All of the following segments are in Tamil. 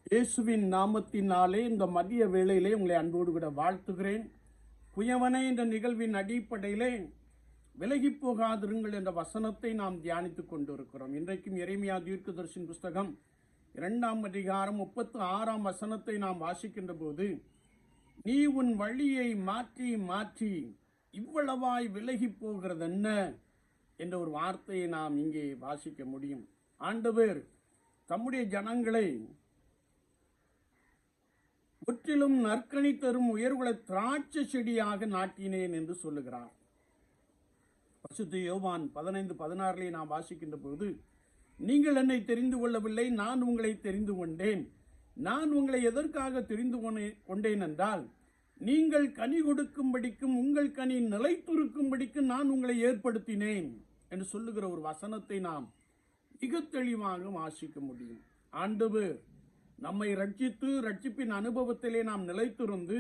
இயேசுவின் நாமத்தினாலே இந்த மதிய வேளையிலே உங்களை அன்போடு கூட வாழ்த்துகிறேன். குயவனை என்ற நிகழ்வின் அடிப்படையிலே விலகி போகாதிருங்கள் என்ற வசனத்தை நாம் தியானித்துக் கொண்டிருக்கிறோம். இன்றைக்கும் எரேமியா தீர்க்கதரிசியின் புஸ்தகம் 2ஆம் அதிகாரம் 36ஆம் வசனத்தை நாம் வாசிக்கின்ற போது, நீ உன் வழியை மாற்றி மாற்றி இவ்வளவாய் விலகி போகிறதென்ன என்ற ஒரு வார்த்தையை நாம் இங்கே வாசிக்க முடியும். ஆண்டவர் தம்முடைய ஜனங்களை முற்றிலும் நற்கனி தரும் உயர்வுள்ள திராட்சை செடியாக நாட்டினேன் என்று சொல்லுகிறார். பரிசுத்த யோவான் 15:16 நாம் வாசிக்கின்ற போது, நீங்கள் என்னை தெரிந்து கொள்ளவில்லை, நான் உங்களை தெரிந்து கொண்டேன். நான் உங்களை எதற்காக தெரிந்து கொண்டேன் என்றால், நீங்கள் கனி கொடுக்கும்படிக்கும் உங்கள் கனி நிலைத்திருக்கும்படிக்கும் நான் உங்களை ஏற்படுத்தினேன் என்று சொல்லுகிற ஒரு வசனத்தை நாம் மிக தெளிவாக வாசிக்க முடியும். ஆண்டவர் நம்மை ரட்சித்து ரட்சிப்பின் அனுபவத்திலே நாம் நிலைத்திருந்து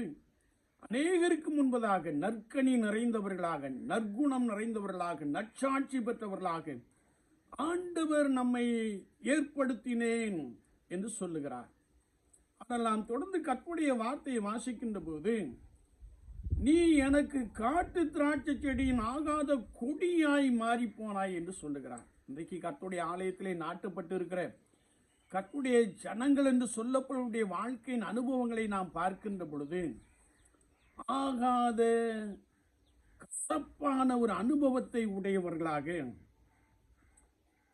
அநேகருக்கு முன்பதாக நற்கனி நிறைந்தவர்களாக, நற்குணம் நிறைந்தவர்களாக, நற்சாட்சி பெற்றவர்களாக ஆண்டவர் நம்மை ஏற்படுத்தினேன் என்று சொல்லுகிறார். ஆனால் நாம் தொடர்ந்து கர்த்தருடைய வார்த்தையை வாசிக்கின்ற போது, நீ எனக்கு காட்டு திராட்சை செடியின் ஆகாத கொடியாய் மாறி போனாய் என்று சொல்லுகிறார். இன்றைக்கு கர்த்தருடைய ஆலயத்திலே நாட்டப்பட்டு இருக்கிற கர்த்தருடைய ஜனங்கள் என்று சொல்லப்படக்கூடிய வாழ்க்கையின் அனுபவங்களை நாம் பார்க்கின்ற பொழுது, ஆகாத கசப்பான ஒரு அனுபவத்தை உடையவர்களாக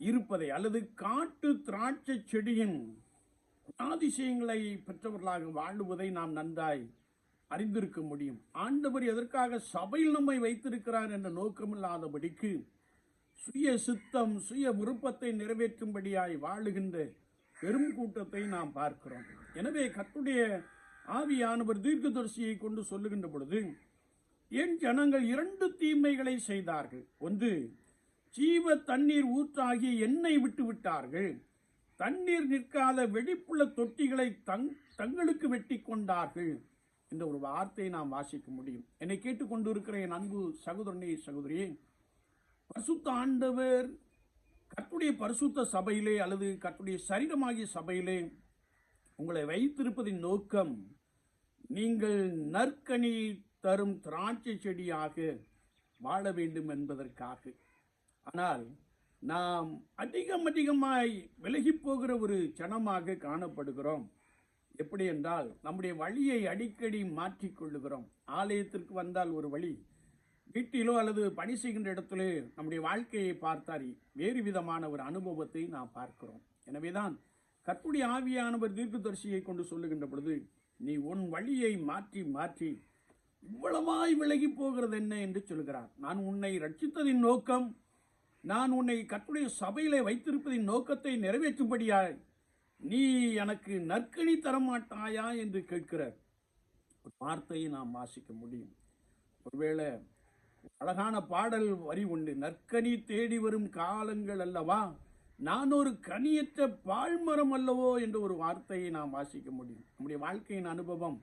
இருப்பதை, அல்லது காட்டு திராட்சை செடியின் அதிசயங்களை பெற்றவர்களாக வாழுவதை நாம் நன்றாய் அறிந்திருக்க முடியும். ஆண்டவர் எதற்காக சபையில் நம்மை வைத்திருக்கிறார் என்ற நோக்கமில்லாதபடிக்கு சுய சித்தம், சுய விருப்பத்தை நிறைவேற்றும்படியாய் வாழுகின்ற பெரும் கூட்டத்தை நாம் பார்க்கிறோம். எனவே கர்த்தருடைய ஆவியானவர் தீர்க்கதரிசியை கொண்டு சொல்லுகின்ற பொழுது, என் ஜனங்கள் 2 தீமைகளை செய்தார்கள். ஒன்று, ஜீவ தண்ணீர் ஊற்றாகி என்னை விட்டு விட்டார்கள். தண்ணீர் நிற்காத வெடிப்புள்ள தொட்டிகளை தங்களுக்கு வெட்டி கொண்டார்கள் என்ற ஒரு வார்த்தையை நாம் வாசிக்க முடியும். என்னை கேட்டுக்கொண்டு இருக்கிற என் அன்பு சகோதரனே, சகோதரியே, பரிசுத்த ஆண்டவர் கர்த்தருடைய பரிசுத்த சபையிலே அல்லது கர்த்தருடைய சரீரமாகிய சபையிலே உங்களை வைத்திருப்பதின் நோக்கம், நீங்கள் நற்கனி தரும் திராட்சை செடியாக வாழ வேண்டும் என்பதற்காக. ஆனால் நாம் அதிகமாய் விலகி போகிற ஒரு ஜனமாக காணப்படுகிறோம். எப்படி என்றால், நம்முடைய வழியை அடிக்கடி மாற்றிக்கொள்ளுகிறோம். ஆலயத்திற்கு வந்தால் ஒரு வழி, வீட்டிலோ அல்லது பணி செய்கின்ற இடத்திலே நம்முடைய வாழ்க்கையை பார்த்தால் வேறு விதமான ஒரு அனுபவத்தை நாம் பார்க்கிறோம். எனவேதான் கர்த்தருடைய ஆவியானவர் தீர்க்கதரிசியை கொண்டு சொல்லுகின்ற பொழுது, நீ உன் வழியை மாற்றி மாற்றி இவ்வளவாய் விலகி போகிறது என்ன என்று சொல்கிறார். நான் உன்னை ரட்சித்ததின் நோக்கம், நான் உன்னை கர்த்தருடைய சபையிலே வைத்திருப்பதின் நோக்கத்தை நிறைவேற்றும்படியாய் நீ எனக்கு நற்கனி தரமாட்டாயா என்று கேட்கிற ஒரு வார்த்தையை நாம் வாசிக்க முடியும். ஒருவேளை அழகான பாடல் வரி உண்டு, நற்கனி தேடி வரும் காலங்கள் அல்லவா, நான் ஒரு கனியற்ற பாழ்மரம் அல்லவோ என்ற ஒரு வார்த்தையை நாம் வாசிக்க முடியும். நம்முடைய வாழ்க்கையின் அனுபவம்,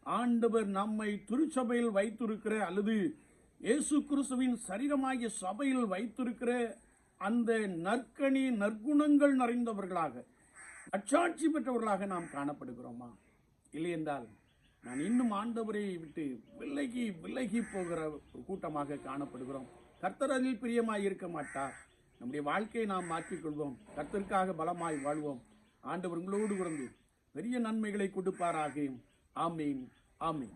ஆண்டவர் நம்மை திருச்சபையில் வைத்திருக்கிற அல்லது இயேசு கிறிஸ்துவின் சரீரமாகிய சபையில் வைத்திருக்கிற அந்த நற்கனி நற்குணங்கள் நிறைந்தவர்களாக, நற்சாட்சி பெற்றவர்களாக நாம் காணப்படுகிறோமா? இல்லை என்றால் நான் இன்னும் ஆண்டவரை விட்டு விலகி போகிற ஒரு கூட்டமாக காணப்படுகிறோம். கர்த்தர் அதில் பிரியமாய் இருக்க மாட்டார். நம்முடைய வாழ்க்கையை நாம் மாற்றிக்கொள்வோம். கர்த்தருக்காக பலமாய் வாழ்வோம். ஆண்டவர் உங்களோடு இருந்து பெரிய நன்மைகளை கொடுப்பாராக. ஆமீன், ஆமீன்.